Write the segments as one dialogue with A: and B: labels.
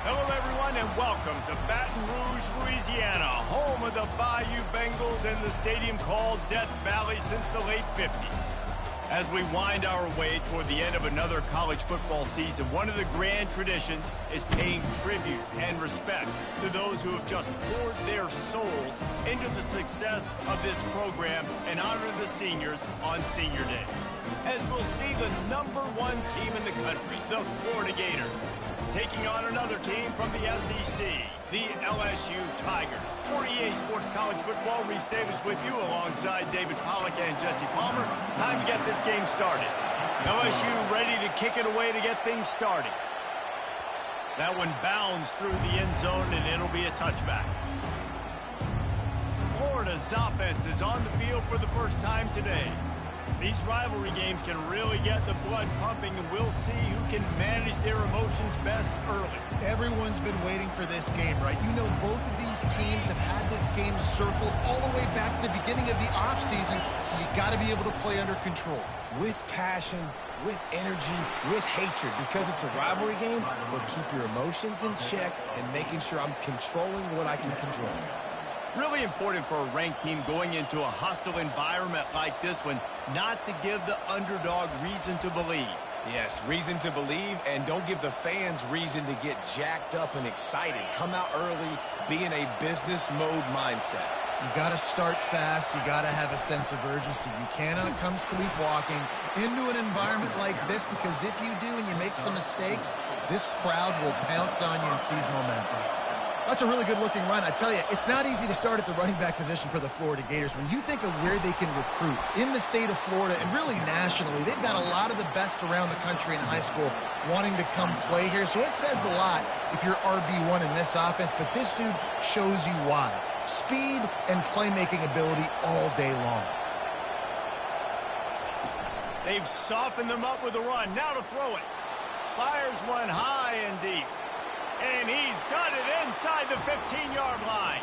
A: Hello, everyone, and welcome to Baton Rouge, Louisiana, home of the Bayou Bengals and the stadium called Death Valley since the late 50s. As we wind our way toward the end of another college football season, one of the grand traditions is paying tribute and respect to those who have just poured their souls into the success of this program and honor the seniors on Senior Day. As we'll see the #1 team in the country, the Florida Gators, taking on another team from the SEC, the LSU Tigers. For EA Sports College Football, Reese Davis with you alongside David Pollack and Jesse Palmer. Time to get this game started. LSU ready to kick it away to get things started. That one bounds through the end zone, and it'll be a touchback. Florida's offense is on the field for the first time today. These rivalry games can really get the blood pumping, and we'll see who can manage their emotions best early.
B: Everyone's been waiting for this game, right? You know, both of these teams have had this game circled all the way back to the beginning of the offseason, so you got to be able to play under control.
C: With passion, with energy, with hatred, because it's a rivalry game, but keep your emotions in check and making sure I'm controlling what I can control.
A: Really important for a ranked team going into a hostile environment like this one, not to give the underdog reason to believe.
C: Yes, reason to believe, and don't give the fans reason to get jacked up and excited. Come out early, be in a business mode mindset.
B: You got to start fast. You got to have a sense of urgency. You cannot come sleepwalking into an environment like this, because if you do and you make some mistakes, this crowd will pounce on you and seize momentum. That's a really good-looking run. I tell you, it's not easy to start at the running back position for the Florida Gators. When you think of where they can recruit in the state of Florida and really nationally, they've got a lot of the best around the country in high school wanting to come play here. So it says a lot if you're RB1 in this offense, but this dude shows you why. Speed and playmaking ability all day long.
A: They've softened them up with a run. Now to throw it. Fires one high and deep. And he's got it inside the 15-yard line.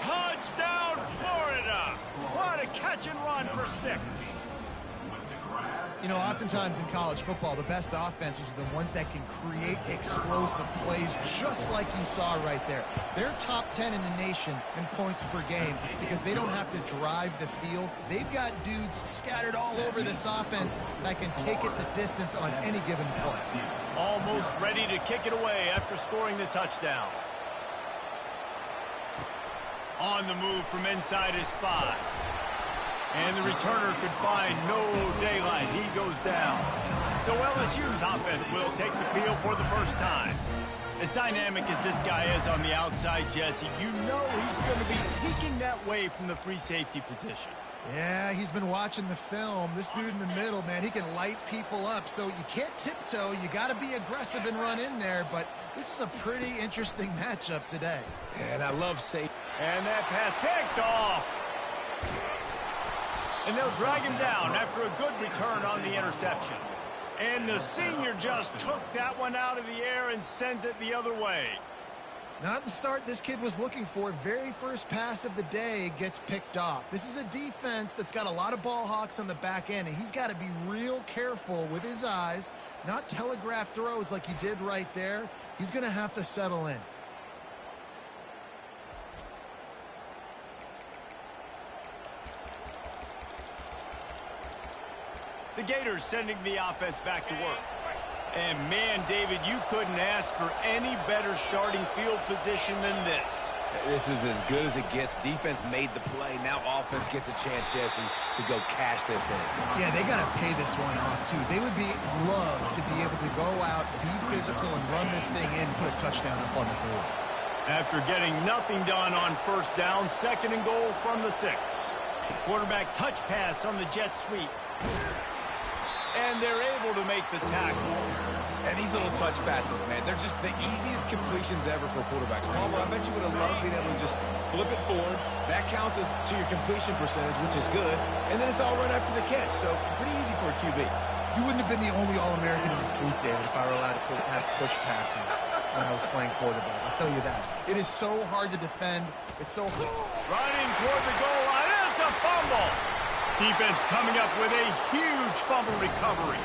A: Touchdown, Florida! What a catch and run for 6.
B: You know, oftentimes in college football, the best offenses are the ones that can create explosive plays, just like you saw right there. They're top 10 in the nation in points per game because they don't have to drive the field. They've got dudes scattered all over this offense that can take it the distance on any given play.
A: Almost ready to kick it away after scoring the touchdown. On the move from inside his 5. And the returner could find no daylight. He goes down. So LSU's offense will take the field for the first time. As dynamic as this guy is on the outside, Jesse, you know he's going to be peeking that way from the free safety position.
B: Yeah, he's been watching the film. This dude in the middle, man, he can light people up. So you can't tiptoe. You got to be aggressive and run in there. But this is a pretty interesting matchup today.
C: And I love safety.
A: And that pass picked off. And they'll drag him down after a good return on the interception. And the senior just took that one out of the air and sends it the other way.
B: Not the start this kid was looking for. Very first pass of the day gets picked off. This is a defense that's got a lot of ball hawks on the back end, and he's got to be real careful with his eyes, not telegraph throws like he did right there. He's going to have to settle in.
A: The Gators sending the offense back to work. And man, David, you couldn't ask for any better starting field position than this.
C: This is as good as it gets. Defense made the play. Now offense gets a chance, Jesse, to go cash this in.
B: Yeah, they got to pay this one off, too. They would love to be able to go out, be physical, and run this thing in, put a touchdown up on the board.
A: After getting nothing done on first down, 2nd and goal from the 6. Quarterback touch pass on the jet sweep. And they're able to make the tackle.
C: And these little touch passes, man, they're just the easiest completions ever for quarterbacks. Palmer, I bet you would have loved being able to just flip it forward. That counts as to your completion percentage, which is good. And then it's all right after the catch, so pretty easy for a QB.
B: You wouldn't have been the only All-American in this booth, David, if I were allowed to have push passes when I was playing quarterback. I'll tell you that. It is so hard to defend. It's so hard.
A: Running toward the goal line. It's a fumble. Defense coming up with a huge fumble recovery.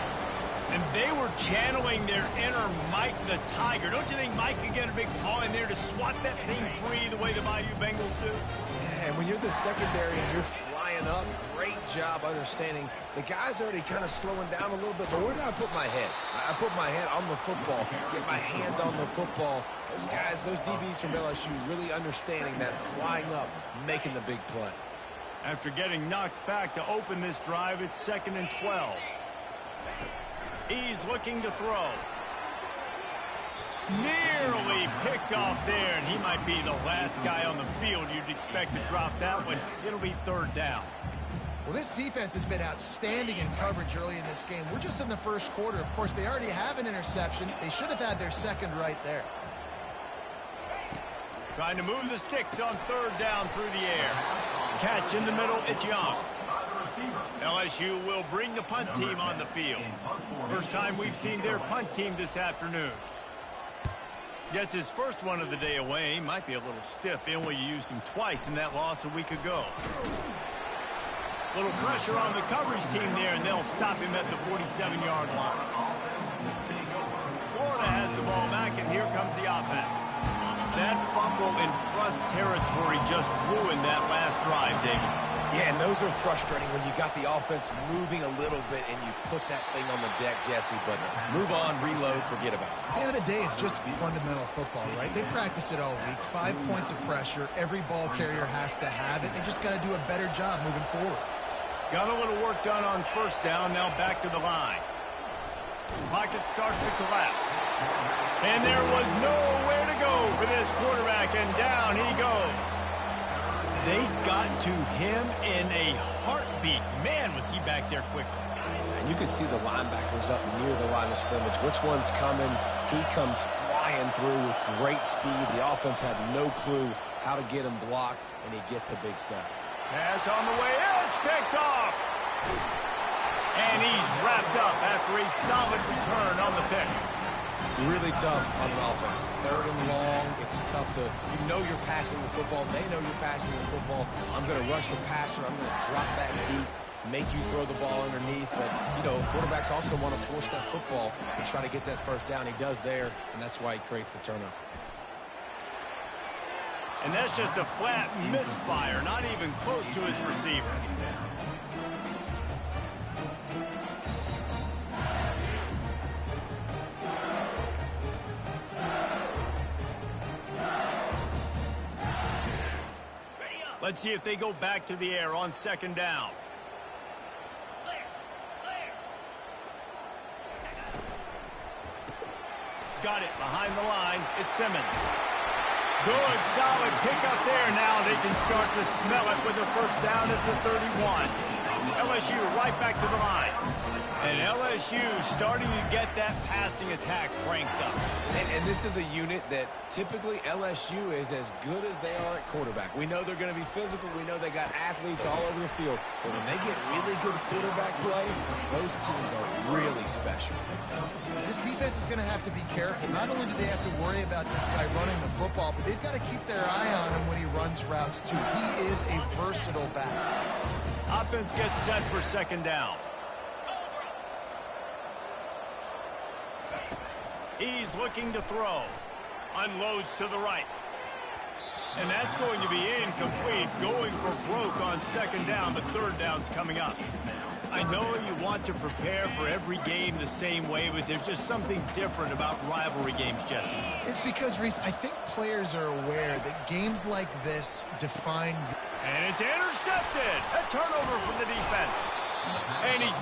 A: And they were channeling their inner Mike the Tiger. Don't you think Mike could get a big paw in there to swat that thing free the way the Bayou Bengals do?
C: Yeah, and when you're the secondary and you're flying up, great job understanding. The guy's already kind of slowing down a little bit, but where do I put my head? I put my head on the football, get my hand on the football. Those guys, those DBs from LSU really understanding that flying up, making the big play.
A: After getting knocked back to open this drive, it's 2nd and 12. He's looking to throw. Nearly picked off there, and he might be the last guy on the field you'd expect to drop that one. It'll be 3rd down.
B: Well, this defense has been outstanding in coverage early in this game. We're just in the first quarter. Of course, they already have an interception. They should have had their second right there.
A: Trying to move the sticks on 3rd down through the air. Catch in the middle, it's Young. LSU will bring the punt team on the field. First time we've seen their punt team this afternoon. Gets his first one of the day away. Might be a little stiff. They only used him twice in that loss a week ago. Little pressure on the coverage team there, and they'll stop him at the 47-yard line. Florida has the ball back, and here comes the offense. That fumble in Russ territory just ruined that last drive, David.
C: Yeah, and those are frustrating when you got the offense moving a little bit and you put that thing on the deck, Jesse. But move on, reload, forget about it.
B: At the end of the day, it's just fundamental football, right? They practice it all week. 5 points of pressure. Every ball carrier has to have it. They just got to do a better job moving forward.
A: Got a little work done on 1st down. Now back to the line. Pocket starts to collapse. And there was nowhere to go for this quarterback, and down he goes. They got to him in a heartbeat. Man, was he back there quickly.
C: And you can see the linebackers up near the line of scrimmage. Which one's coming? He comes flying through with great speed. The offense had no clue how to get him blocked, and he gets the big sack.
A: Pass on the way. It's picked off. And he's wrapped up after a solid return on the pick.
C: Really tough on an offense. 3rd and long. It's tough to, you know you're passing the football. They know you're passing the football. I'm going to rush the passer. I'm going to drop back deep, make you throw the ball underneath. But, you know, quarterbacks also want to force that football and try to get that 1st down. He does there, and that's why he creates the turnover.
A: And that's just a flat misfire, not even close to his receiver. Let's see if they go back to the air on 2nd down. Got it behind the line. It's Simmons. Good, solid pickup there. Now they can start to smell it with a 1st down at the 31. LSU right back to the line. And LSU starting to get that passing attack cranked up.
C: And this is a unit that typically LSU is as good as they are at quarterback. We know they're going to be physical. We know they got athletes all over the field. But when they get really good quarterback play, those teams are really special.
B: This defense is going to have to be careful. Not only do they have to worry about this guy running the football, but they've got to keep their eye on him when he runs routes, too. He is a versatile back.
A: Offense gets set for 2nd down. He's looking to throw. Unloads to the right. And that's going to be incomplete. Going for broke on 2nd down, but 3rd down's coming up. I know you want to prepare for every game the same way, but there's just something different about rivalry games, Jesse.
B: It's because, Reese, I think players are aware that games like this define...
A: And it's intercepted. A turnover from the defense. And he's...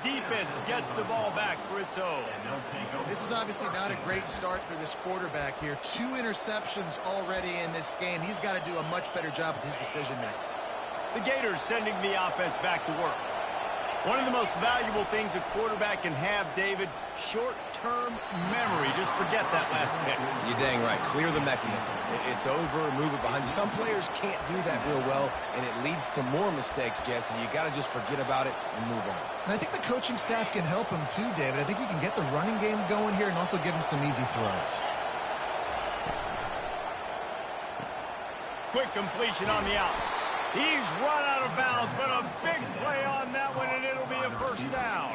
A: Defense gets the ball back for its own.
B: This is obviously not a great start for this quarterback here. 2 interceptions already in this game. He's got to do a much better job with his decision-making.
A: The Gators sending the offense back to work. One of the most valuable things a quarterback can have, David, short-term memory. Just forget that last pick.
C: You're dang right. Clear the mechanism. It's over, move it behind you. Some players can't do that real well, and it leads to more mistakes, Jesse. You got to just forget about it and move on.
B: And I think the coaching staff can help him too, David. I think you can get the running game going here and also give him some easy throws.
A: Quick completion on the out. He's run out of bounds, but a big play on that one, and it'll be a first down.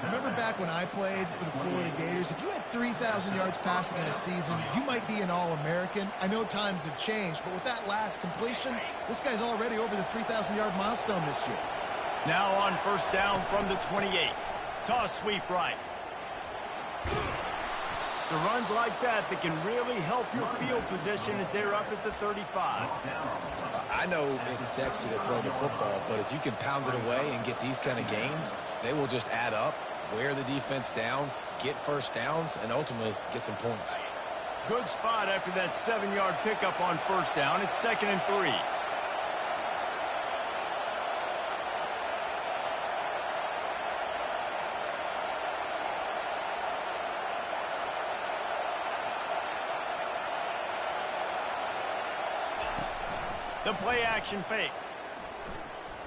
B: Remember back when I played for the Florida Gators, if you had 3,000 yards passing in a season, you might be an All-American. I know times have changed, but with that last completion, this guy's already over the 3,000-yard milestone this year.
A: Now on first down from the 28. Toss sweep right. It's the runs like that that can really help your field position as they're up at the 35.
C: I know it's sexy to throw the football, but if you can pound it away and get these kind of gains, they will just add up, wear the defense down, get first downs, and ultimately get some points.
A: Good spot after that 7-yard pickup on first down. It's 2nd and 3. The play-action fake.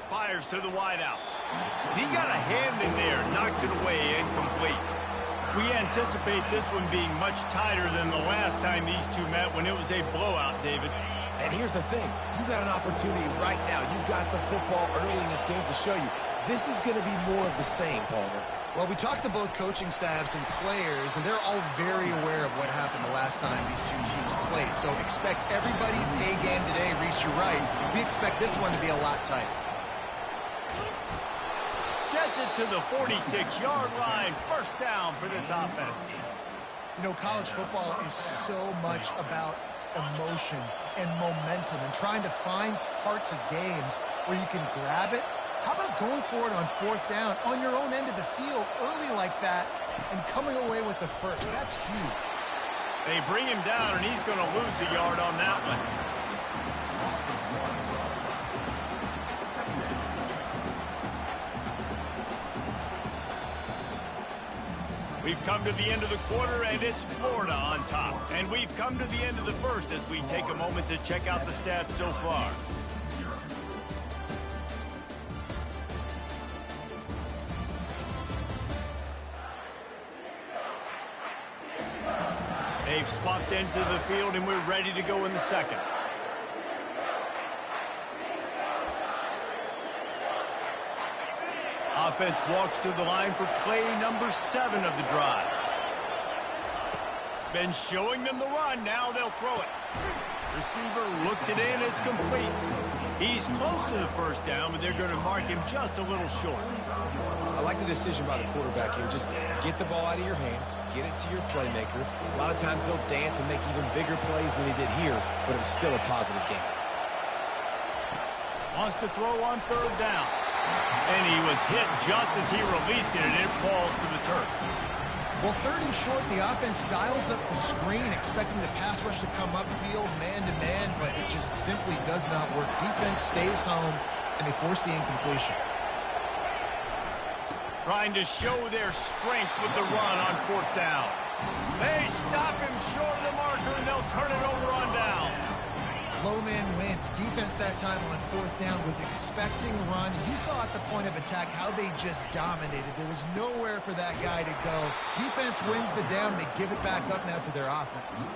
A: Fires to the wideout. He got a hand in there, knocks it away, incomplete. We anticipate this one being much tighter than the last time these two met when it was a blowout, David.
C: And here's the thing. You got an opportunity right now. You got the football early in this game to show you. This is going to be more of the same, Palmer.
B: Well, we talked to both coaching staffs and players, and they're all very aware of what happened the last time these two teams played. So expect everybody's A game today. Reese, you're right. We expect this one to be a lot tighter.
A: Gets it to the 46-yard line. First down for this offense.
B: You know, college football is so much about emotion and momentum and trying to find parts of games where you can grab it. How about going for it on fourth down on your own end of the field early like that and coming away with the first? That's huge.
A: They bring him down, and he's going to lose a yard on that one. We've come to the end of the quarter, and it's Florida on top. And we've come to the end of the first as we take a moment to check out the stats so far. They've swapped ends of the field, and we're ready to go in the second. Offense walks to the line for play number 7 of the drive. Been showing them the run. Now they'll throw it. Receiver looks it in. It's complete. He's close to the first down, but they're going to mark him just a little short.
C: I like the decision by the quarterback here. Just get the ball out of your hands, get it to your playmaker. A lot of times he'll dance and make even bigger plays than he did here, but it was still a positive game.
A: Wants to throw on third down. And he was hit just as he released it, and it falls to the turf.
B: Well, third and short, the offense dials up the screen, expecting the pass rush to come upfield man-to-man, but it just simply does not work. Defense stays home, and they force the incompletion.
A: Trying to show their strength with the run on fourth down. They stop him short of the marker, and they'll turn it over on downs.
B: Low man wins. Defense that time on fourth down was expecting run. You saw at the point of attack how they just dominated. There was nowhere for that guy to go. Defense wins the down. They give it back up now to their offense.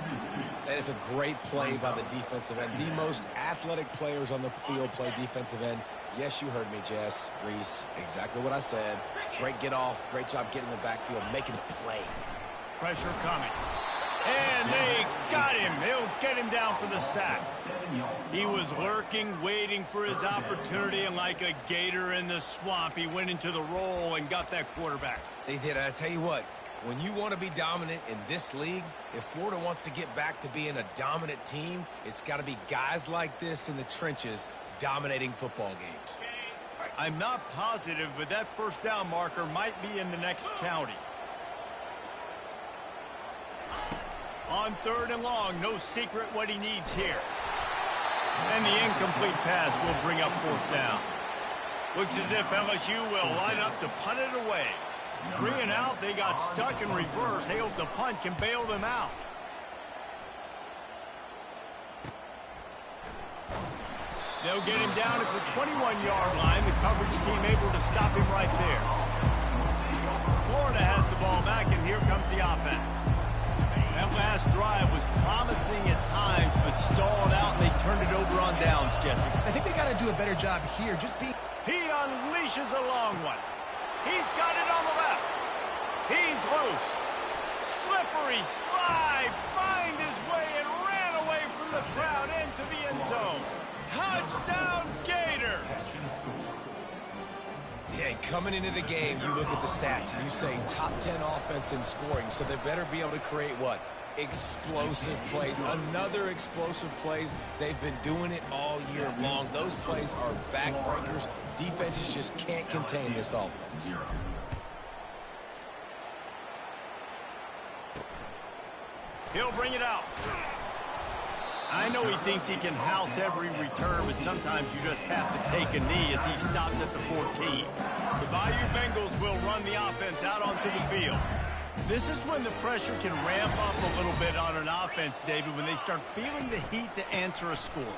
C: That is a great play by the defensive end. The most athletic players on the field play defensive end. Yes, you heard me, Jess, Reese. Exactly what I said. Great get off. Great job getting in the backfield, making the play.
A: Pressure coming. And they got him. They'll get him down for the sack. He was lurking, waiting for his opportunity, and like a gator in the swamp, he went into the roll and got that quarterback.
C: They did. I tell you what, when you want to be dominant in this league, if Florida wants to get back to being a dominant team, it's got to be guys like this in the trenches dominating football games.
A: I'm not positive, but that first down marker might be in the next county. On 3rd and long, no secret what he needs here. And the incomplete pass will bring up 4th down. Looks as if LSU will line up to punt it away. 3 and out, they got stuck in reverse. They hope the punt can bail them out. They'll get him down at the 21-yard line. The coverage team able to stop him right there. Florida has the ball back, and here comes the offense. That last drive was promising at times, but stalled out, and they turned it over on downs, Jesse.
B: I think they got to do a better job here.
A: He unleashes a long one. He's got it on the left. He's loose. Slippery slide. Find his way and ran away from the crowd into the end zone. Touchdown, Gator!
C: Yeah, and coming into the game, you look at the stats and you say top 10 offense in scoring, so they better be able to create what? Explosive plays. Another explosive plays. They've been doing it all year long. Those plays are backbreakers. Defenses just can't contain this offense.
A: He'll bring it out. I know he thinks he can house every return, but sometimes you just have to take a knee as he stopped at the 14. The Bayou Bengals will run the offense out onto the field. This is when the pressure can ramp up a little bit on an offense, David, when they start feeling the heat to answer a score.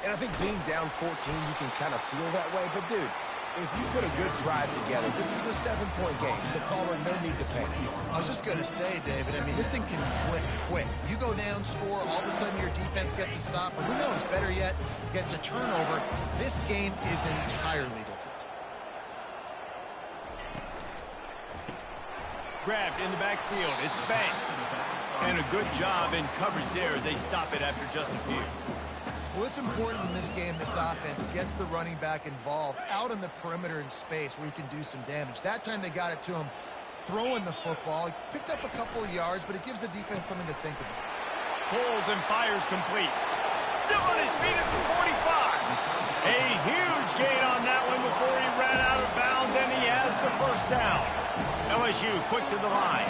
C: And I think being down 14, you can kind of feel that way. But, dude, if you put a good drive together, this is a 7-point game, so Palmer, no need to panic.
B: I was just going to say, David, I mean, this thing can flip quick. You go down, score, all of a sudden your defense gets a stop, or who knows, better yet, gets a turnover. This game is entirely different.
A: Grabbed in the backfield. It's Banks. And a good job in coverage there as they stop it after just a few.
B: Well, it's important in this game, this offense gets the running back involved out on the perimeter in space where he can do some damage. That time they got it to him throwing the football. He picked up a couple of yards, but it gives the defense something to think about.
A: Pulls and fires complete. Still on his feet at the 45. A huge gain on that one before he ran out of bounds, and he has the first down. LSU quick to the line.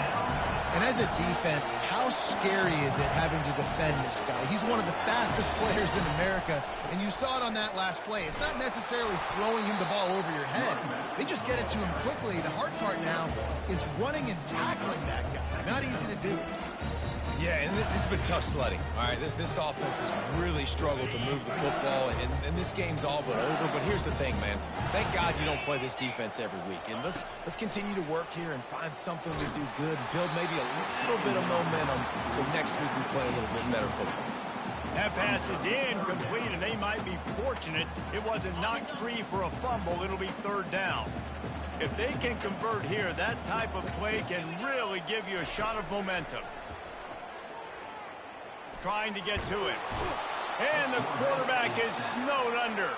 B: And as a defense, how scary is it having to defend this guy? He's one of the fastest players in America, and you saw it on that last play. It's not necessarily throwing him the ball over your head. They just get it to him quickly. The hard part now is running and tackling that guy. Not easy to do.
C: Yeah, and this has been tough sledding. All right, this offense has really struggled to move the football, and this game's all but over. But here's the thing, man. Thank God you don't play this defense every week. And let's continue to work here and find something to do good, build maybe a little bit of momentum so next week we play a little bit better football.
A: That pass is incomplete, and they might be fortunate it wasn't knocked free for a fumble. It'll be 3rd down. If they can convert here, that type of play can really give you a shot of momentum. Trying to get to it. And the quarterback is snowed under.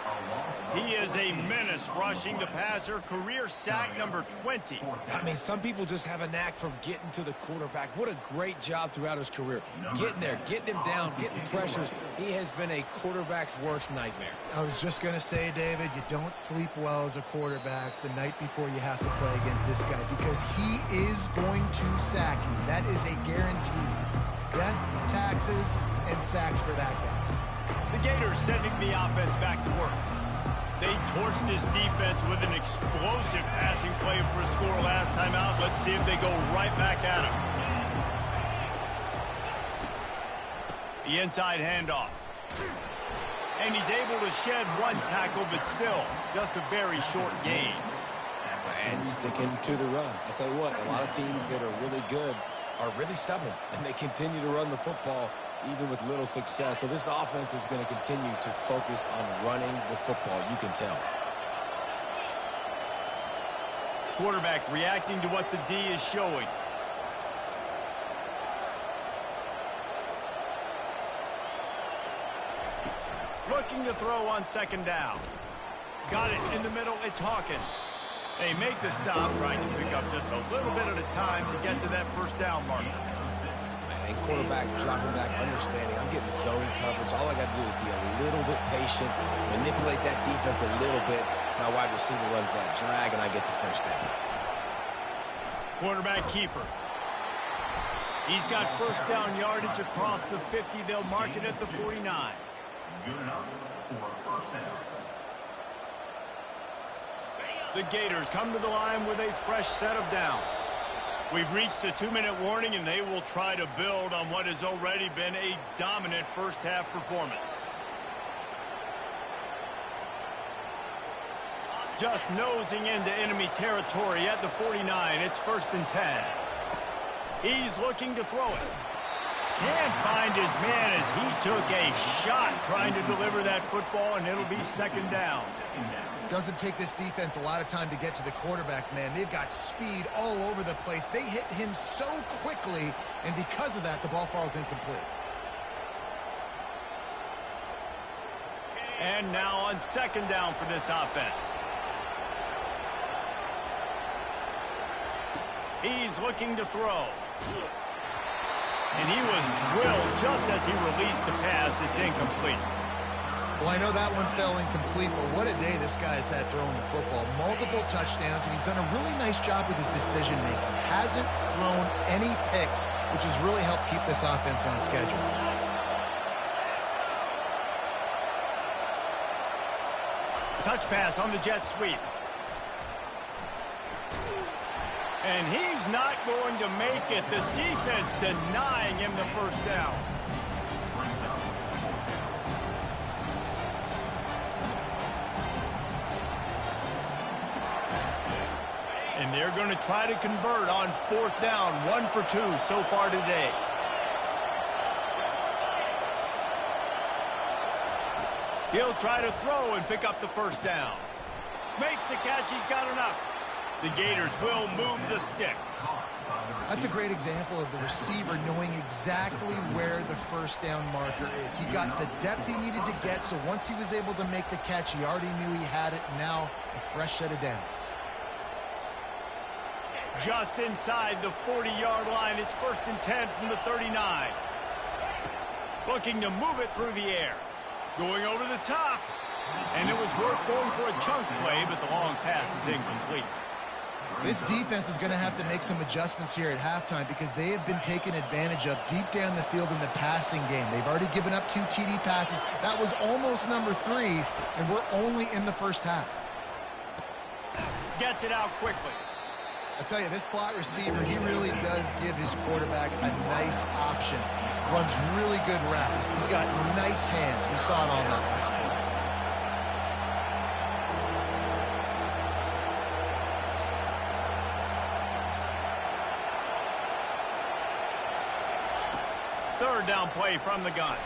A: He is a menace rushing the passer. Career sack number 20.
C: I mean, some people just have a knack for getting to the quarterback. What a great job throughout his career. Getting there, getting him down, getting pressures. He has been a quarterback's worst nightmare.
B: I was just going to say, David, you don't sleep well as a quarterback the night before you have to play against this guy because he is going to sack you. That is a guarantee. Death, taxes, and sacks for that guy.
A: The Gators sending the offense back to work. They torched this defense with an explosive passing play for a score last time out. Let's see if they go right back at him. The inside handoff. And he's able to shed one tackle, but still just a very short gain.
C: And sticking to the run. I'll tell you what, a lot of teams that are really good are really stubborn, and they continue to run the football even with little success. So this offense is going to continue to focus on running the football, you can tell.
A: Quarterback reacting to what the D is showing. Looking to throw on 2nd down. Got it in the middle, it's Hawkins. They make the stop, trying to pick up just a little bit at a time to get to that 1st down marker.
C: and quarterback dropping back, understanding I'm getting zone coverage. All I got to do is be a little bit patient, manipulate that defense a little bit. My wide receiver runs that drag, and I get the first down.
A: Quarterback keeper. He's got first down yardage across the 50. They'll mark it at the 49.
D: Good enough for a first down.
A: The Gators come to the line with a fresh set of downs. We've reached the 2-minute warning, and they will try to build on what has already been a dominant first-half performance. Just nosing into enemy territory at the 49. It's 1st and 10. He's looking to throw it. Can't find his man as he took a shot trying to deliver that football, and it'll be 2nd down.
B: Doesn't take this defense a lot of time to get to the quarterback, man. They've got speed all over the place. They hit him so quickly, and because of that, the ball falls incomplete.
A: And now on 2nd down for this offense. He's looking to throw. And he was drilled just as he released the pass. It's incomplete.
B: Well, I know that one fell incomplete, but what a day this guy's had throwing the football. Multiple touchdowns, and he's done a really nice job with his decision-making. Hasn't thrown any picks, which has really helped keep this offense on schedule.
A: Touch pass on the jet sweep. And he's not going to make it. The defense denying him the first down. And they're going to try to convert on 4th down. 1 for 2 so far today. He'll try to throw and pick up the first down. Makes the catch. He's got enough. The Gators will move the sticks.
B: That's a great example of the receiver knowing exactly where the first down marker is. He got the depth he needed to get, so once he was able to make the catch, he already knew he had it. Now, a fresh set of downs.
A: Just inside the 40-yard line. It's 1st and 10 from the 39. Looking to move it through the air. Going over the top. And it was worth going for a chunk play, but the long pass is incomplete.
B: This defense is going to have to make some adjustments here at halftime because they have been taken advantage of deep down the field in the passing game. They've already given up 2 TD passes. That was almost number 3, and we're only in the first half.
A: Gets it out quickly.
B: I tell you, this slot receiver, he really does give his quarterback a nice option. Runs really good routes. He's got nice hands. You saw it on that last play.
A: Third down play from the gun.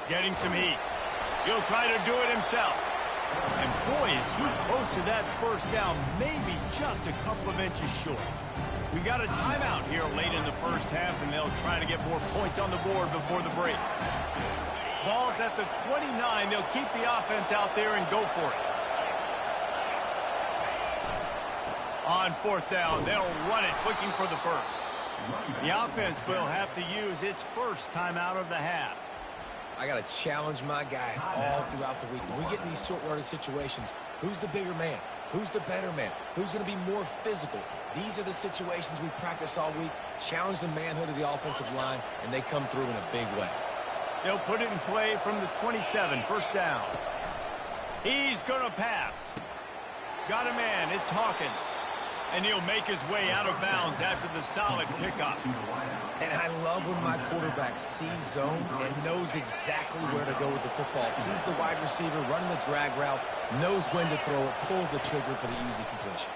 A: Getting some heat. He'll try to do it himself. And boy, is he close to that first down, maybe just a couple of inches short. We got a timeout here late in the first half, and they'll try to get more points on the board before the break. Ball's at the 29. They'll keep the offense out there and go for it. On 4th down, they'll run it, looking for the first. The offense will have to use its first timeout of the half.
C: I got to challenge my guys all throughout the week. When we get in these short yardage situations, who's the bigger man? Who's the better man? Who's going to be more physical? These are the situations we practice all week. Challenge the manhood of the offensive line, and they come through in a big way.
A: They'll put it in play from the 27, 1st down. He's going to pass. Got a man. It's Hawkins. And he'll make his way out of bounds after the solid pickup.
C: And I love when my quarterback sees zone and knows exactly where to go with the football. Sees the wide receiver running the drag route, knows when to throw it, pulls the trigger for the easy completion.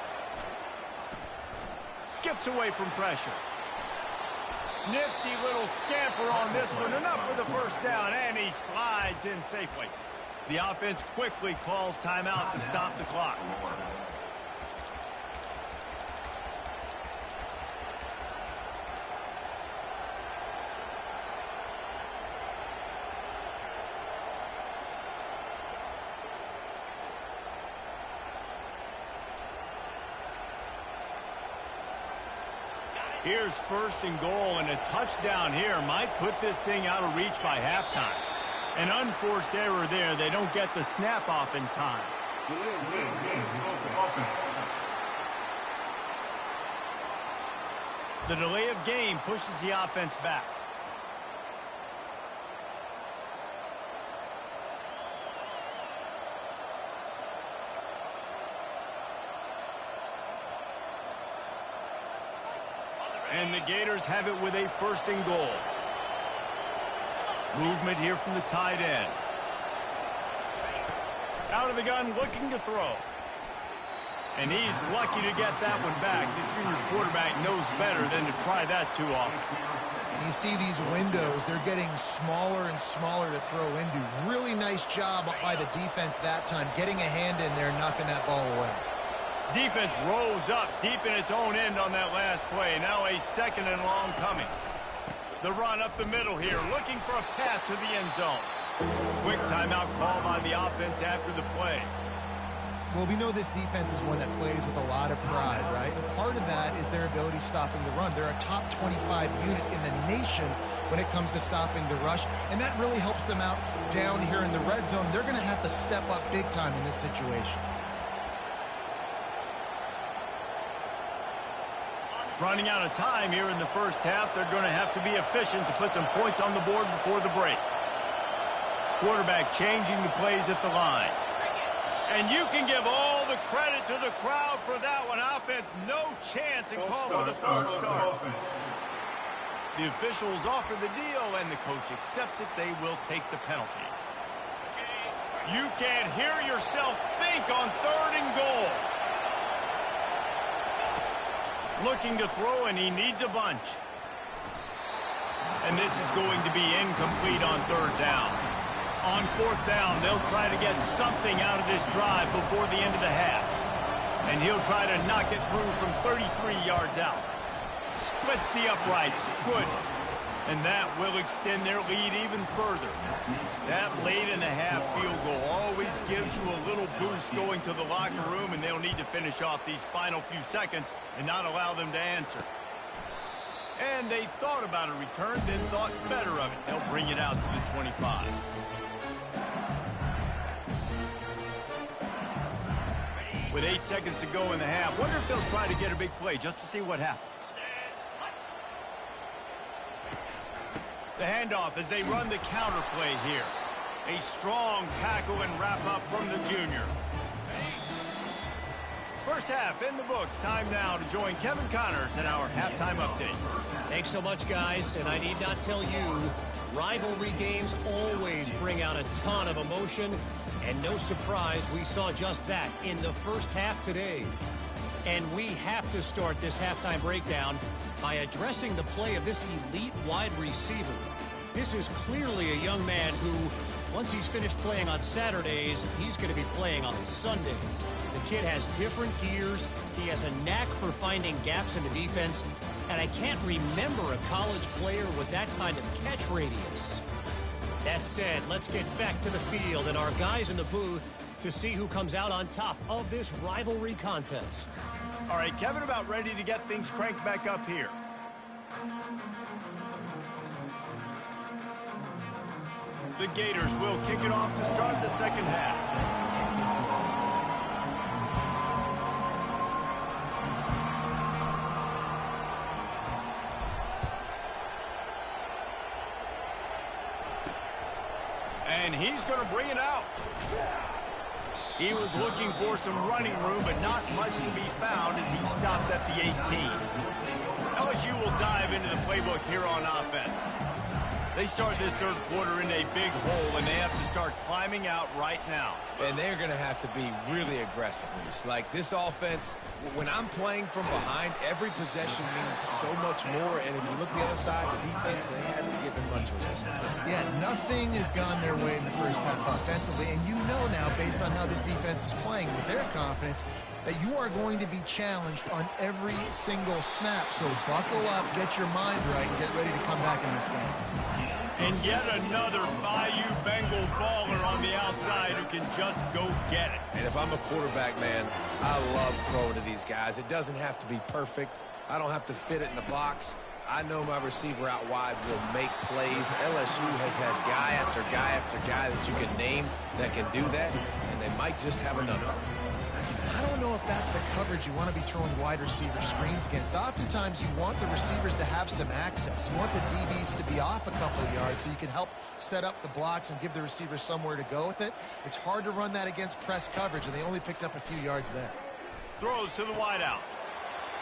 A: Skips away from pressure. Nifty little scamper on this one. Enough for the first down, and he slides in safely. The offense quickly calls timeout to stop the clock. Here's first and goal, and a touchdown here might put this thing out of reach by halftime. An unforced error there. They don't get the snap off in time. The delay of game pushes the offense back. And the Gators have it with a first and goal. Movement here from the tight end. Out of the gun, looking to throw. And he's lucky to get that one back. This junior quarterback knows better than to try that too often.
B: You see these windows, they're getting smaller and smaller to throw into. Really nice job by the defense that time, getting a hand in there, knocking that ball away.
A: Defense rolls up deep in its own end on that last play. Now a second and long coming. The run up the middle here, looking for a path to the end zone. Quick timeout call by the offense after the play.
B: Well, we know this defense is one that plays with a lot of pride, right? And part of that is their ability stopping the run. They're a top 25 unit in the nation when it comes to stopping the rush, and that really helps them out down here in the red zone. They're going to have to step up big time in this situation.
A: Running out of time here in the first half. They're going to have to be efficient to put some points on the board before the break. Quarterback changing the plays at the line. And you can give all the credit to the crowd for that one. Offense, no chance, and call for the false start. The officials offer the deal, and the coach accepts it. They will take the penalty. You can't hear yourself think on third and goal. Looking to throw, and he needs a bunch. And this is going to be incomplete on third down. On fourth down, they'll try to get something out of this drive before the end of the half. And he'll try to knock it through from 33 yards out. Splits the uprights. Good. And that will extend their lead even further. That late in the half field goal always gives you a little boost going to the locker room, and they'll need to finish off these final few seconds and not allow them to answer. And they thought about a return, then thought better of it. They'll bring it out to the 25. With 8 seconds to go in the half, wonder if they'll try to get a big play just to see what happens. The handoff as they run the counter play here. A strong tackle and wrap up from the junior. First half in the books. Time now to join Kevin Connors in our halftime update.
E: Thanks so much, guys. And I need not tell you, rivalry games always bring out a ton of emotion. And no surprise, we saw just that in the first half today. And we have to start this halftime breakdown by addressing the play of this elite wide receiver. This is clearly a young man who, once he's finished playing on Saturdays, he's going to be playing on Sundays. The kid has different gears. He has a knack for finding gaps in the defense. And I can't remember a college player with that kind of catch radius. That said, let's get back to the field and our guys in the booth to see who comes out on top of this rivalry contest.
A: All right, Kevin, about ready to get things cranked back up here. The Gators will kick it off to start the second half. And he's going to bring it out. He was looking for some running room, but not much to be found as he stopped at the 18. LSU will dive into the playbook here on offense. They start this third quarter in a big hole, and they have to start climbing out right now.
C: And they're going to have to be really aggressive, Reese. Like this offense, when I'm playing from behind, every possession means so much more. And if you look the other side, the defense, they haven't given much resistance.
B: Yeah, nothing has gone their way in the first half offensively. And you know now, based on how this defense is playing with their confidence, that you are going to be challenged on every single snap. So buckle up, get your mind right, and get ready to come back in this game.
A: And yet another Bayou Bengal baller on the outside who can just go get it.
C: And if I'm a quarterback, man, I love throwing to these guys. It doesn't have to be perfect. I don't have to fit it in the box. I know my receiver out wide will make plays. LSU has had guy after guy after guy that you can name that can do that, and they might just have another.
B: I don't know if that's the coverage you want to be throwing wide receiver screens against. Oftentimes, you want the receivers to have some access. You want the DBs to be off a couple of yards so you can help set up the blocks and give the receivers somewhere to go with it. It's hard to run that against press coverage, and they only picked up a few yards there.
A: Throws to the wideout.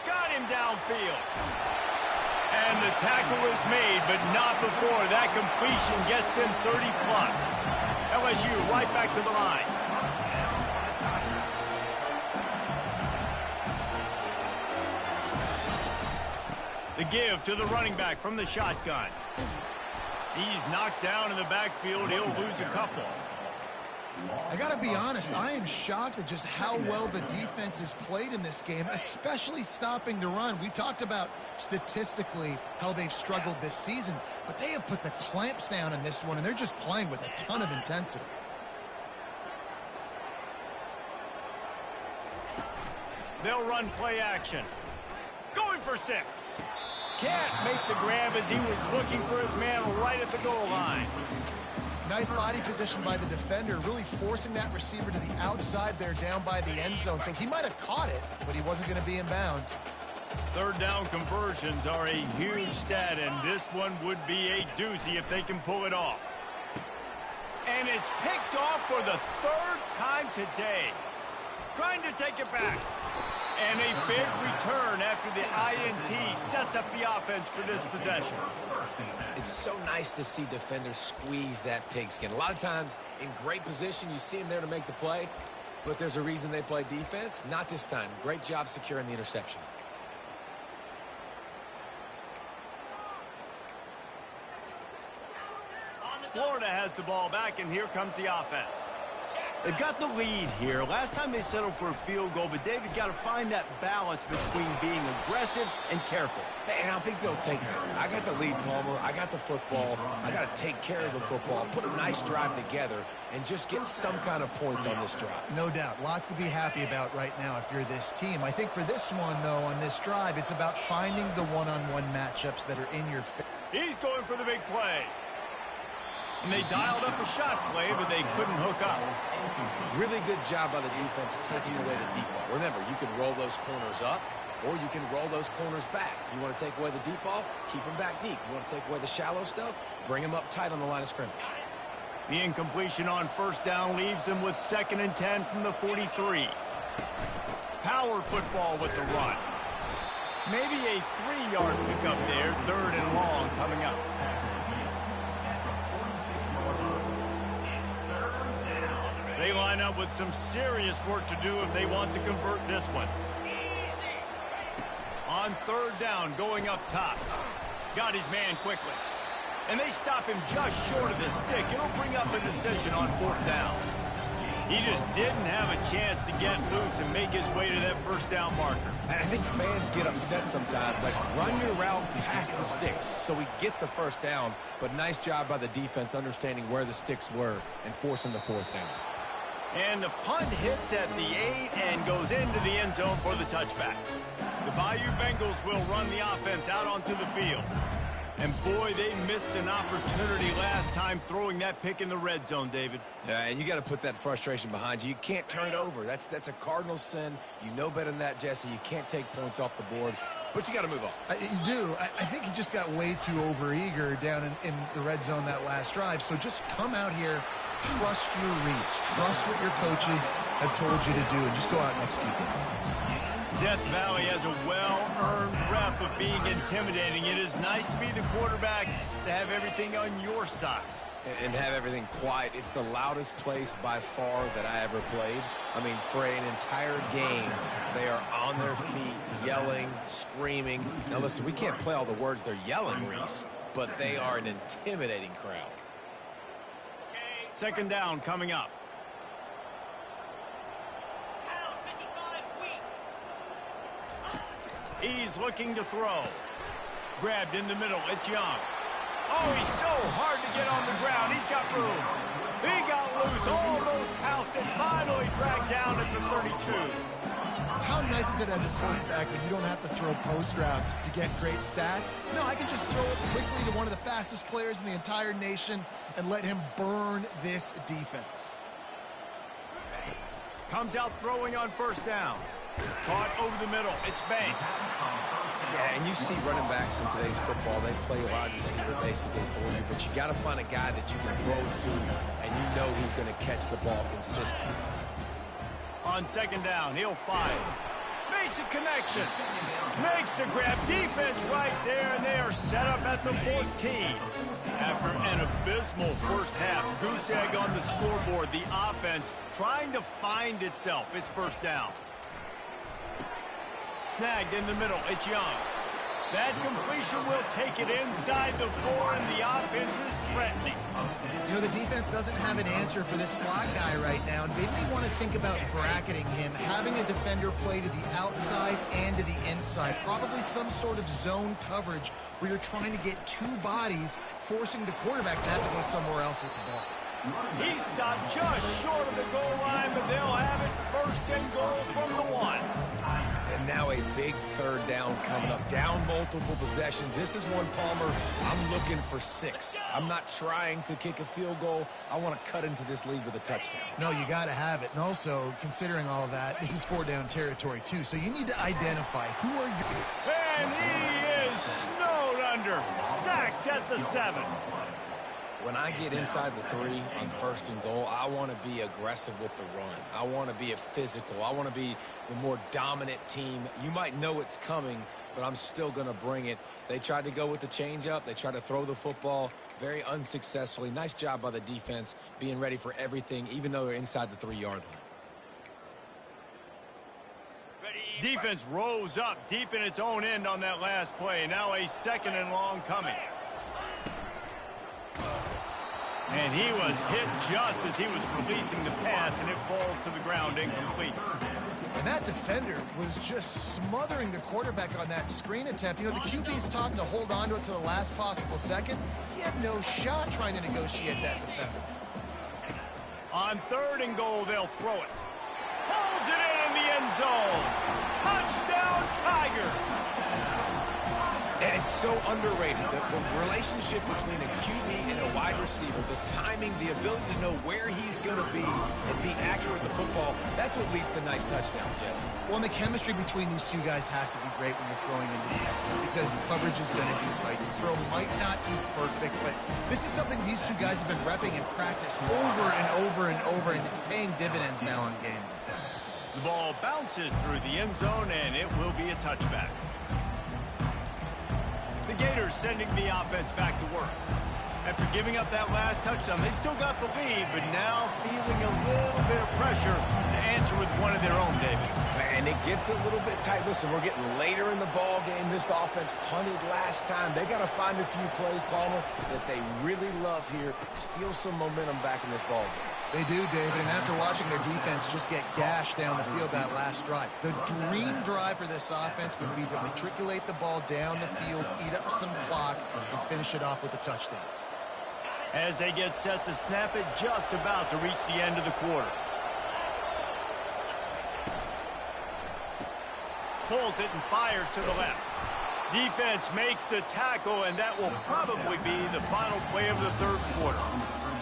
A: Got him downfield. And the tackle is made, but not before that completion gets them 30-plus. LSU right back to the line. The give to the running back from the shotgun. He's knocked down in the backfield. He'll lose a couple.
B: I got to be honest, I am shocked at just how well the defense has played in this game, especially stopping the run. We talked about statistically how they've struggled this season, but they have put the clamps down in this one, and they're just playing with a ton of intensity.
A: They'll run play action. Going for 6. Can't make the grab as he was looking for his man right at the goal line.
B: Nice body position by the defender, really forcing that receiver to the outside there down by the end zone. So he might have caught it, but he wasn't going to be in bounds.
A: Third down conversions are a huge stat, and this one would be a doozy if they can pull it off. And it's picked off for the 3rd time today. Trying to take it back. And a big return after the INT sets up the offense for this possession.
C: It's so nice to see defenders squeeze that pigskin. A lot of times in great position, you see them there to make the play, but there's a reason they play defense. Not this time. Great job securing the interception.
A: Florida has the ball back, and here comes the offense. They've got the lead here. Last time they settled for a field goal, but David got to find that balance between being aggressive and careful.
C: And I think they'll take that. I got the lead, Palmer. I got the football. I got to take care of the football, put a nice drive together, and just get some kind of points on this drive.
B: No doubt. Lots to be happy about right now if you're this team. I think for this one, though, on this drive, it's about finding the one-on-one matchups that are in your favor.
A: He's going for the big play. And they dialed up a shot play, but they couldn't hook up.
C: Really good job by the defense taking away the deep ball. Remember, you can roll those corners up, or you can roll those corners back. You want to take away the deep ball, keep them back deep. You want to take away the shallow stuff, bring them up tight on the line of scrimmage.
A: The incompletion on first down leaves them with 2nd and 10 from the 43. Power football with the run. Maybe a 3-yard pickup there, 3rd and long coming up. They line up with some serious work to do if they want to convert this one. On 3rd down, going up top. Got his man quickly. And they stop him just short of the stick. It'll bring up a decision on 4th down. He just didn't have a chance to get loose and make his way to that first down marker.
C: And I think fans get upset sometimes. Like, run your route past the sticks so we get the first down. But nice job by the defense understanding where the sticks were and forcing the 4th down.
A: And the punt hits at the 8 and goes into the end zone for the touchback. The Bayou Bengals will run the offense out onto the field. And boy, they missed an opportunity last time throwing that pick in the red zone, David.
C: Yeah, and you got to put that frustration behind you. You can't turn it over. That's a cardinal sin. You know better than that, Jesse. You can't take points off the board. But you got to move on.
B: You do. I think he just got way too overeager down in the red zone that last drive. So just come out here, trust your reads, trust what your coaches have told you to do, and just go out and execute the offense.
A: Death Valley has a well-earned rep of being intimidating. It is nice to be the quarterback, to have everything on your side.
C: And have everything quiet. It's the loudest place by far that I ever played. I mean, for an entire game, they are on their feet, yelling, screaming. Now, listen, we can't play all the words they're yelling, Reese, but they are an intimidating crowd.
A: 2nd down coming up. He's looking to throw. Grabbed in the middle. It's Young. Oh, he's so hard to get on the ground. He's got room. He got loose, almost housed it, finally dragged down at the 32.
B: How nice is it as a quarterback when you don't have to throw post routes to get great stats? No, I can just throw it quickly to one of the fastest players in the entire nation and let him burn this defense.
A: Comes out throwing on first down. Caught over the middle. It's Banks.
C: Yeah, and you see running backs in today's football, they play wide receiver basically for you, but you got to find a guy that you can throw to, and you know he's going to catch the ball consistently.
A: On second down, he'll fire. Makes a connection. Makes the grab. Defense right there, and they are set up at the 14. After an abysmal first half, goose egg on the scoreboard, the offense trying to find itself. It's first down. Snagged in the middle. It's Young. That completion will take it inside the 4, and the offense is threatening.
B: You know, the defense doesn't have an answer for this slot guy right now, and they may want to think about bracketing him, having a defender play to the outside and to the inside. Probably some sort of zone coverage where you're trying to get two bodies, forcing the quarterback to have to go somewhere else with the ball.
A: He stopped just short of the goal line, but they'll have it first and goal from the 1.
C: And now a big third down coming up. Down multiple possessions. This is one, Palmer, I'm looking for 6. I'm not trying to kick a field goal. I want to cut into this lead with a touchdown.
B: No, you got to have it. And also, considering all of that, this is 4-down territory, too. So you need to identify who are you.
A: And he is snowed under. Sacked at the 7.
C: When I get inside the 3 on first and goal, I want to be aggressive with the run. I want to be a physical. I want to be the more dominant team. You might know it's coming, but I'm still going to bring it. They tried to go with the changeup. They tried to throw the football very unsuccessfully. Nice job by the defense being ready for everything, even though they're inside the 3-yard line.
A: Defense rose up deep in its own end on that last play. Now a second and long coming. And he was hit just as he was releasing the pass, and it falls to the ground incomplete.
B: And that defender was just smothering the quarterback on that screen attempt. You know, the QB's taught to hold on to it to the last possible second. He had no shot trying to negotiate that defender.
A: On third and goal, they'll throw it. Pulls it in the end zone. Touchdown, Tigers.
C: And it's so underrated, the relationship between a QB and a wide receiver, the timing, the ability to know where he's going to be and be accurate with the football, that's what leads to nice touchdowns, Jesse.
B: Well, and the chemistry between these two guys has to be great when you're throwing into the end zone because coverage is going to be tight. The throw might not be perfect, but this is something these two guys have been repping in practice over and over and over, and it's paying dividends now in games.
A: The ball bounces through the end zone, and it will be a touchback. The Gators sending the offense back to work. After giving up that last touchdown, they still got the lead, but now feeling a little bit of pressure to answer with one of their own, David.
C: And it gets a little bit tight. Listen, we're getting later in the ball game. This offense punted last time. They got to find a few plays, Palmer, that they really love here. Steal some momentum back in this ball game.
B: They do, David, and after watching their defense just get gashed down the field that last drive, the dream drive for this offense would be to matriculate the ball down the field, eat up some clock, and finish it off with a touchdown.
A: As they get set to snap it, just about to reach the end of the quarter. Pulls it and fires to the left. Defense makes the tackle, and that will probably be the final play of the third quarter.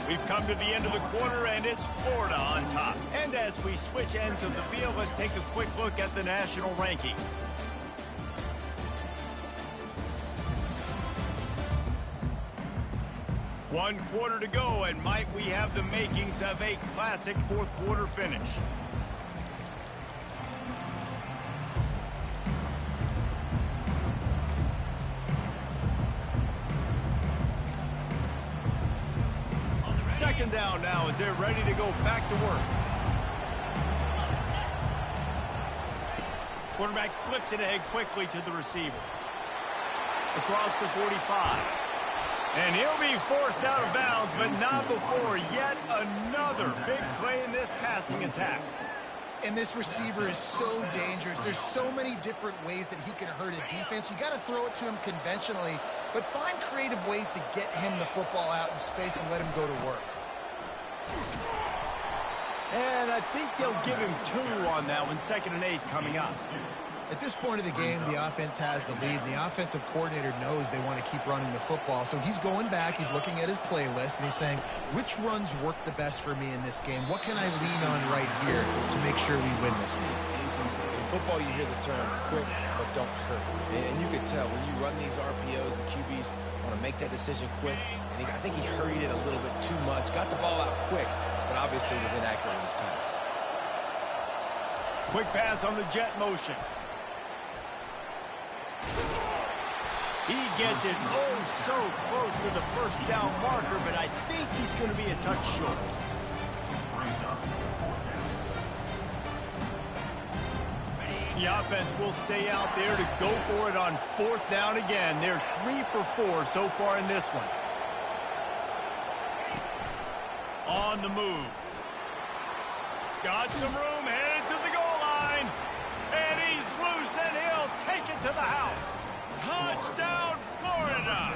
A: We've come to the end of the quarter, and it's Florida on top. And as we switch ends of the field, let's take a quick look at the national rankings. One quarter to go, and might we have the makings of a classic fourth quarter finish. Second down now as they're ready to go back to work. Quarterback flips it ahead quickly to the receiver. Across the 45. And he'll be forced out of bounds, but not before yet another big play in this passing attack.
B: And this receiver is so dangerous. There's so many different ways that he can hurt a defense. You got to throw it to him conventionally, but find creative ways to get him the football out in space and let him go to work.
A: And I think they'll give him 2 on that one, 2nd and 8 coming up.
B: At this point of the game, the offense has the lead, and the offensive coordinator knows they want to keep running the football. So he's going back, he's looking at his playlist, and he's saying, which runs work the best for me in this game? What can I lean on right here to make sure we win this one?
C: In football, you hear the term quick, but don't hurt. And you can tell when you run these RPOs, the QBs want to make that decision quick. And I think he hurried it a little bit too much, got the ball out quick, but obviously was inaccurate in his pass.
A: Quick pass on the jet motion. He gets it so close to the first down marker, but I think he's going to be a touch short. The offense will stay out there to go for it on 4th down again. They're 3 for 4 so far in this one. On the move. Got some room, headed to the goal line. And he's loose, and he'll take it to the house. Touchdown, Florida!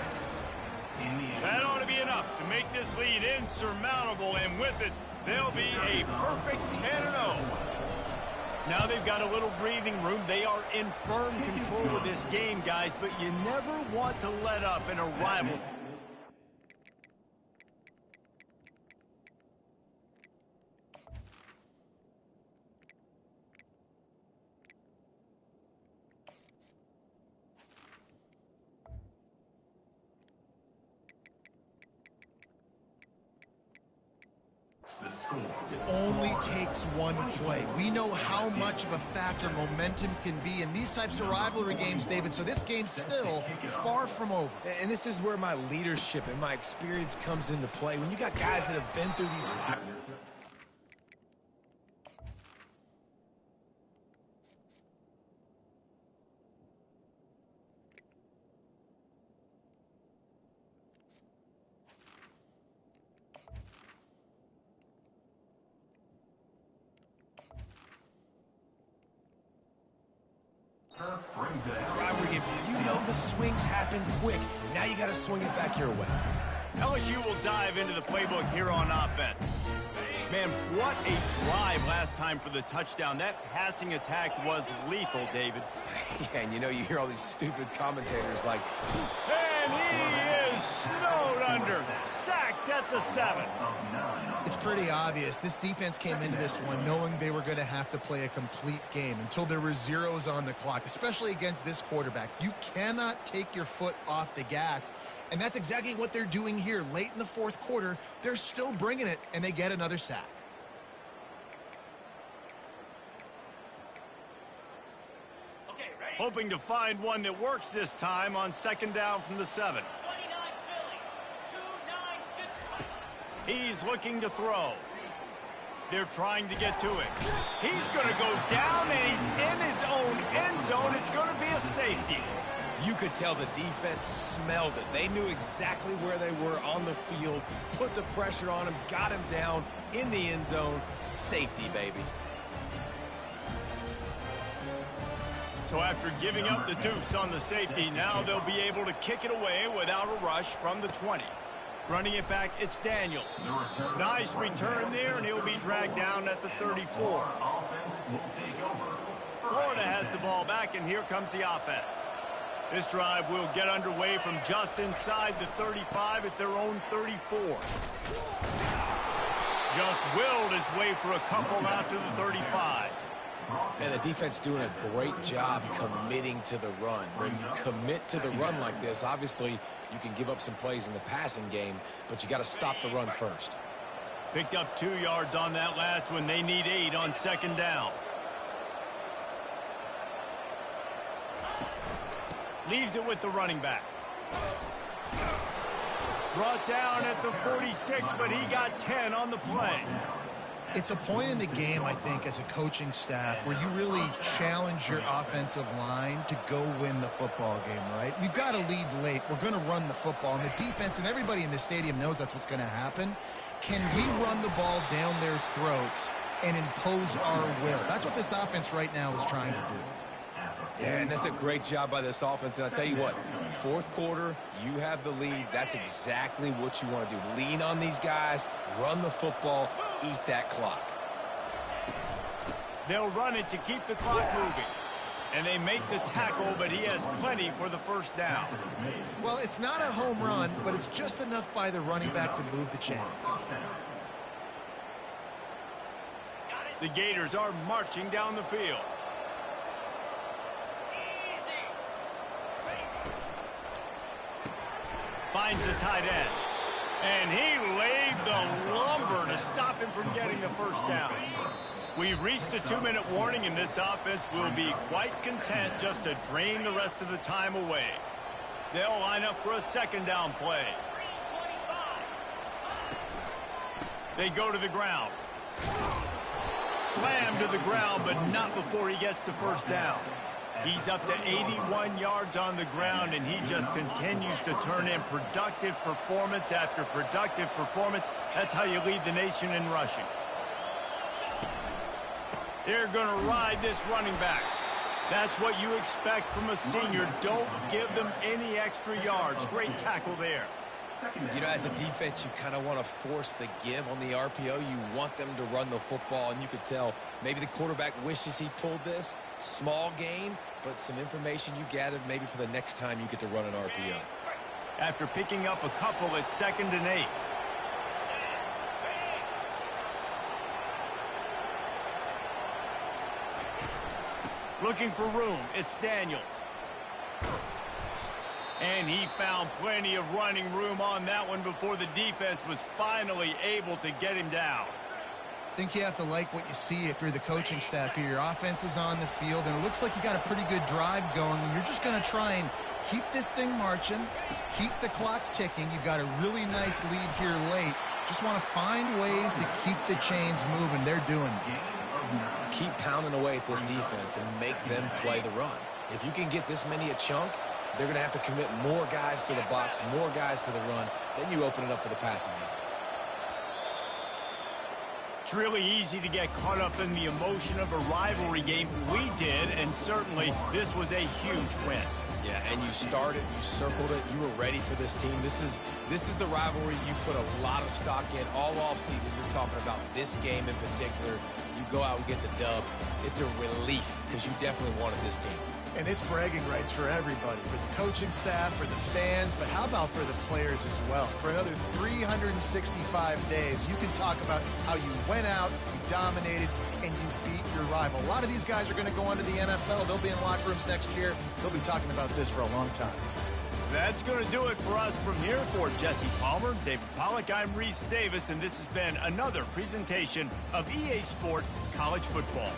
A: That ought to be enough to make this lead insurmountable, and with it, they'll be a perfect 10-0. Now they've got a little breathing room. They are in firm control of this game, guys, but you never want to let up in a rivalry.
B: It only takes one play. We know how much of a factor momentum can be in these types of rivalry games, David, so this game's still far from over.
C: And this is where my leadership and my experience comes into play. When you got guys that have been through these... You know the swings happen quick. Now you got to swing it back your way.
A: LSU will dive into the playbook here on offense. Man, what a drive last time for the touchdown. That passing attack was lethal, David.
C: Yeah, and you hear all these stupid commentators like...
A: And he is snowed under. Sacked at the 7.
B: It's pretty obvious. This defense came into this one knowing they were going to have to play a complete game until there were zeros on the clock, especially against this quarterback. You cannot take your foot off the gas, and that's exactly what they're doing here. Late in the 4th quarter, they're still bringing it, and they get another sack.
A: Hoping to find one that works this time on 2nd down from the 7. He's looking to throw. They're trying to get to it. He's going to go down, and he's in his own end zone. It's going to be a safety.
C: You could tell the defense smelled it. They knew exactly where they were on the field, put the pressure on him, got him down in the end zone. Safety, baby.
A: So after giving up the deuce on the safety, now they'll be able to kick it away without a rush from the 20. Running it back, it's Daniels. Nice return there, and he'll be dragged down at the 34. Florida has the ball back, and here comes the offense. This drive will get underway from just inside the 35 at their own 34. Just willed his way for a couple out to the 35.
C: And the defense doing a great job committing to the run. When you commit to the run like this, obviously you can give up some plays in the passing game, but you got to stop the run first.
A: Picked up 2 yards on that last one. They need 8 on 2nd down. Leaves it with the running back. Brought down at the 46, but he got 10 on the play.
B: It's a point in the game, I think, as a coaching staff where you really challenge your offensive line to go win the football game, right? We've got to lead late. We're going to run the football. And the defense and everybody in the stadium knows that's what's going to happen. Can we run the ball down their throats and impose our will? That's what this offense right now is trying to do.
C: Yeah, and that's a great job by this offense. And I'll tell you what, 4th quarter, you have the lead. That's exactly what you want to do. Lean on these guys, run the football, eat that clock.
A: They'll run it to keep the clock moving. And they make the tackle, but he has plenty for the first down.
B: Well, it's not a home run, but it's just enough by the running back to move the chains.
A: The Gators are marching down the field. Finds the tight end. And he laid the lumber to stop him from getting the first down. We've reached the 2-minute warning, and this offense will be quite content just to drain the rest of the time away. They'll line up for a second down play. They go to the ground. Slammed to the ground, but not before he gets the first down. He's up to 81 yards on the ground, and he just continues to turn in productive performance after productive performance. That's how you lead the nation in rushing. They're going to ride this running back. That's what you expect from a senior. Don't give them any extra yards. Great tackle there.
C: You know, as a defense, you kind of want to force the give on the RPO. You want them to run the football, and you could tell maybe the quarterback wishes he pulled this. Small gain, but some information you gathered maybe for the next time you get to run an RPO.
A: After picking up a couple, it's 2nd and 8. Looking for room, it's Daniels. And he found plenty of running room on that one before the defense was finally able to get him down.
B: I think you have to like what you see if you're the coaching staff here. Your offense is on the field, and it looks like you got a pretty good drive going. You're just going to try and keep this thing marching, keep the clock ticking. You've got a really nice lead here late. Just want to find ways to keep the chains moving. They're doing it.
C: Keep pounding away at this defense and make them play the run. If you can get this many a chunk, they're going to have to commit more guys to the box, more guys to the run. Then you open it up for the passing game.
A: It's really easy to get caught up in the emotion of a rivalry game. We did, and certainly this was a huge win.
C: Yeah, and you started, you circled it, you were ready for this team. This is the rivalry you put a lot of stock in all offseason. You're talking about this game in particular. You go out and get the dub. It's a relief because you definitely wanted this team.
B: And it's bragging rights for everybody, for the coaching staff, for the fans, but how about for the players as well? For another 365 days, you can talk about how you went out, you dominated, and you beat your rival. A lot of these guys are going to go on to the NFL. They'll be in locker rooms next year. They'll be talking about this for a long time.
A: That's going to do it for us from here. For Jesse Palmer, David Pollack, I'm Reese Davis, and this has been another presentation of EA Sports College Football.